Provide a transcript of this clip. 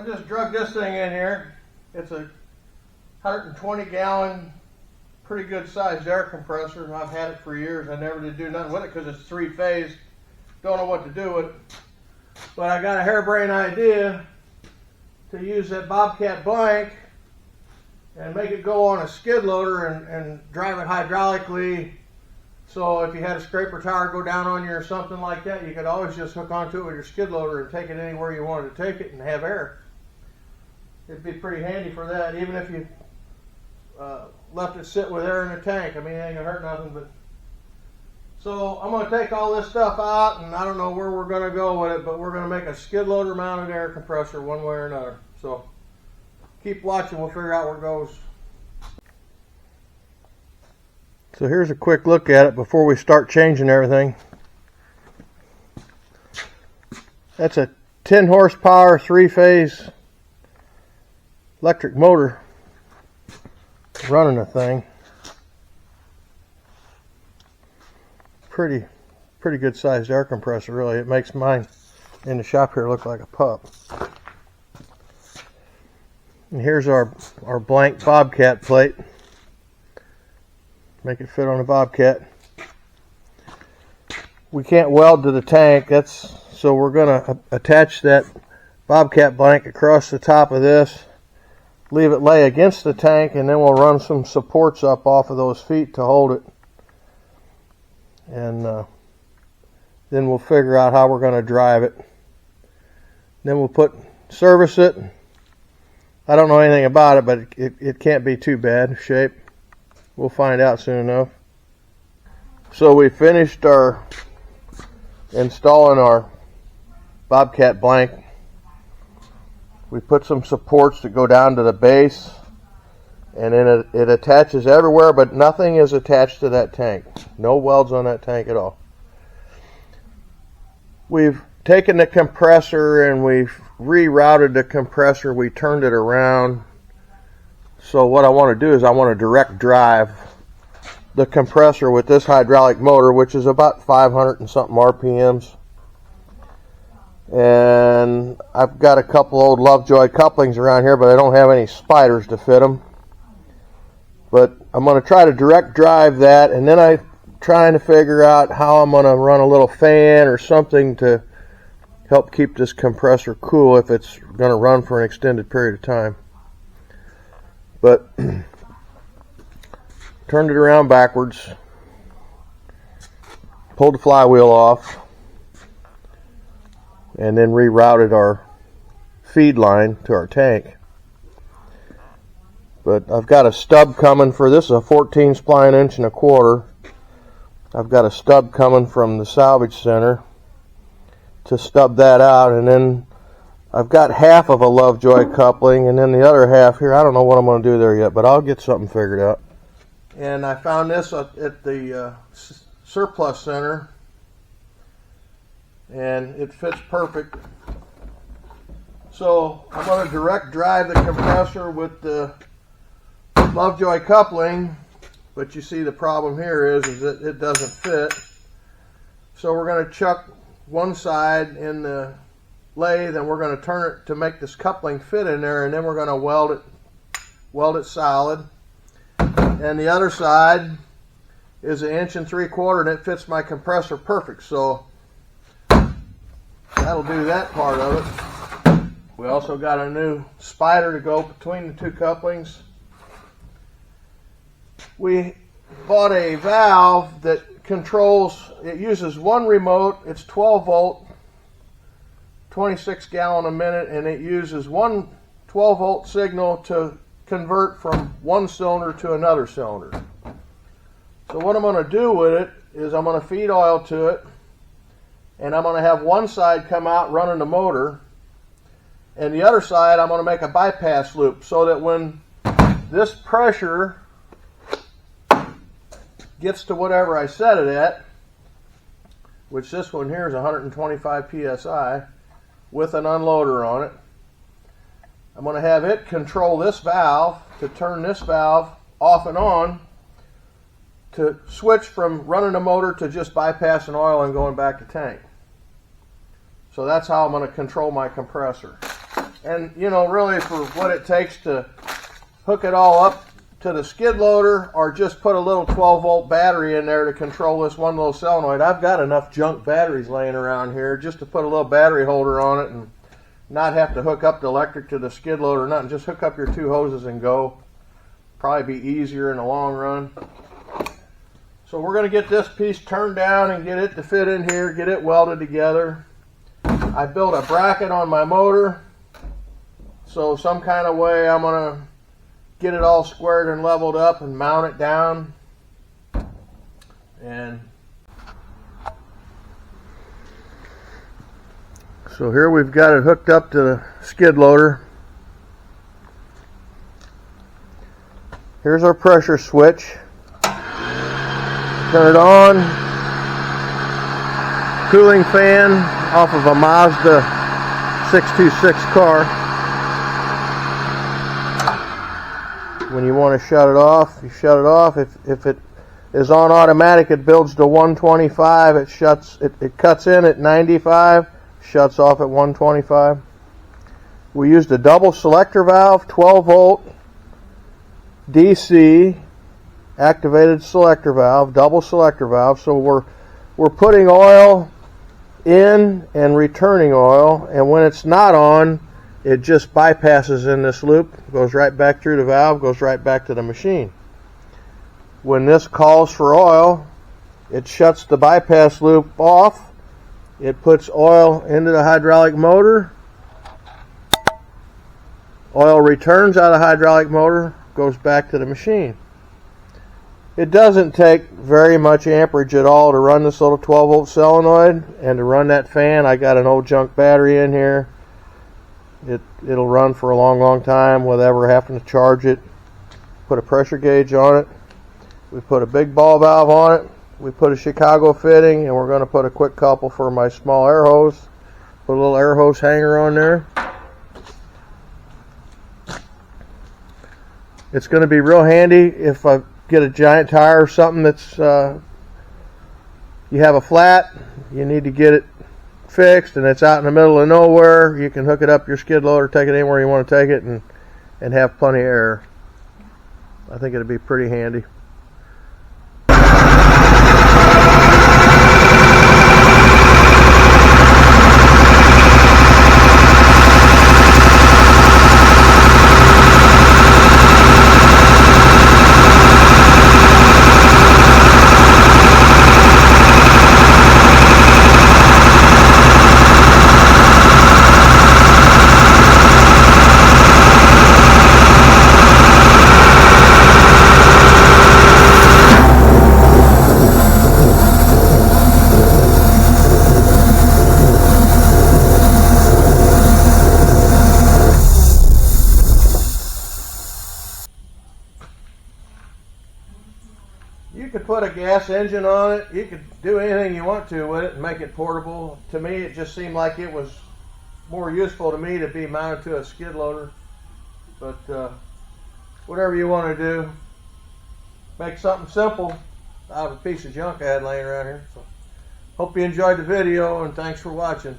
I just drug this thing in here. It's a 120-gallon, pretty good sized air compressor, and I've had it for years. I never did do nothing with it because it's 3-phase. Don't know what to do with it. But I got a harebrained idea to use that Bobcat blank and make it go on a skid loader and drive it hydraulically. So if you had a scraper tire go down on you or something like that, you could always just hook onto it with your skid loader and take it anywhere you wanted to take it and have air. It'd be pretty handy for that, even if you left it sit with air in the tank. I mean, it ain't gonna hurt nothing. But so I'm gonna take all this stuff out, and I don't know where we're gonna go with it, but we're gonna make a skid loader mounted air compressor one way or another. So keep watching, we'll figure out where it goes. So here's a quick look at it before we start changing everything. That's a 10 horsepower 3-phase electric motor running the thing. Pretty good sized air compressor, really. It makes mine in the shop here look like a pup. And here's our blank Bobcat plate. Make it fit on a Bobcat. We can't weld to the tank, so we're gonna attach that Bobcat blank across the top of this, leave it lay against the tank, and then we'll run some supports up off of those feet to hold it. And then we'll figure out how we're going to drive it. Then we'll service it. I don't know anything about it, but it can't be too bad shape. We'll find out soon enough. So we finished installing our Bobcat blank. We put some supports that go down to the base, and then it attaches everywhere, but nothing is attached to that tank. No welds on that tank at all. We've taken the compressor and we've rerouted the compressor. We turned it around. So what I want to do is I want to direct drive the compressor with this hydraulic motor, which is about 500 and something RPMs. And I've got a couple old Lovejoy couplings around here, but I don't have any spiders to fit them. But I'm going to try to direct drive that, and then I'm trying to figure out how I'm going to run a little fan or something to help keep this compressor cool if it's going to run for an extended period of time. But turned it around backwards, pulled the flywheel off, and then rerouted our feed line to our tank. But I've got a stub coming for this, is a 14 spline 1 1/4. I've got a stub coming from the salvage center to stub that out, and then I've got half of a Lovejoy coupling, and then the other half here, I don't know what I'm going to do there yet, but I'll get something figured out. And I found this at the surplus center, and it fits perfect. So I'm going to direct drive the compressor with the Lovejoy coupling, but you see the problem here is that it doesn't fit. So we're going to chuck one side in the lathe, and we're going to turn it to make this coupling fit in there, and then we're going to weld it solid. And the other side is 1 3/4 inches, and it fits my compressor perfect. So that'll do that part of it. We also got a new spider to go between the two couplings. We bought a valve that controls, it uses one remote, it's 12 volt, 26 gallon a minute, and it uses one 12 volt signal to convert from one cylinder to another cylinder. So what I'm going to do with it is I'm going to feed oil to it, and I'm going to have one side come out running the motor, and the other side I'm going to make a bypass loop so that when this pressure gets to whatever I set it at, which this one here is 125 psi with an unloader on it, I'm going to have it control this valve to turn this valve off and on to switch from running the motor to just bypassing oil and going back to tank. So that's how I'm going to control my compressor. And you know, really for what it takes to hook it all up to the skid loader, or just put a little 12-volt battery in there to control this one little solenoid. I've got enough junk batteries laying around here just to put a little battery holder on it and not have to hook up the electric to the skid loader or nothing. Just hook up your 2 hoses and go. Probably be easier in the long run. So we're going to get this piece turned down and get it to fit in here, get it welded together. I built a bracket on my motor, so some kind of way I'm going to get it all squared and leveled up and mount it down. And so here we've got it hooked up to the skid loader. Here's our pressure switch. Turn it on. Cooling fan off of a Mazda 626 car. When you want to shut it off, you shut it off. If it is on automatic, it builds to 125. It cuts in at 95, shuts off at 125. We used a double selector valve, 12 volt DC activated selector valve, double selector valve. So we're putting oil in and returning oil, and when it's not on, it just bypasses in this loop, goes right back through the valve, goes right back to the machine. When this calls for oil, it shuts the bypass loop off. It puts oil into the hydraulic motor. Oil returns out of the hydraulic motor, goes back to the machine. It doesn't take very much amperage at all to run this little 12-volt solenoid, and to run that fan, I got an old junk battery in here. It'll run for a long time without ever having to charge it. Put a pressure gauge on it. We put a big ball valve on it. We put a Chicago fitting, and we're going to put a quick couple for my small air hose. Put a little air hose hanger on there. It's going to be real handy if I get a giant tire or something that's you have a flat, you need to get it fixed, and it's out in the middle of nowhere. You can hook it up your skid loader, take it anywhere you want to take it, and have plenty of air. I think it'd be pretty handy. You could put a gas engine on it. You could do anything you want to with it and make it portable. To me, it just seemed like it was more useful to me to be mounted to a skid loader. But whatever you want to do, make something simple out of a piece of junk I had laying around here. So, hope you enjoyed the video, and thanks for watching.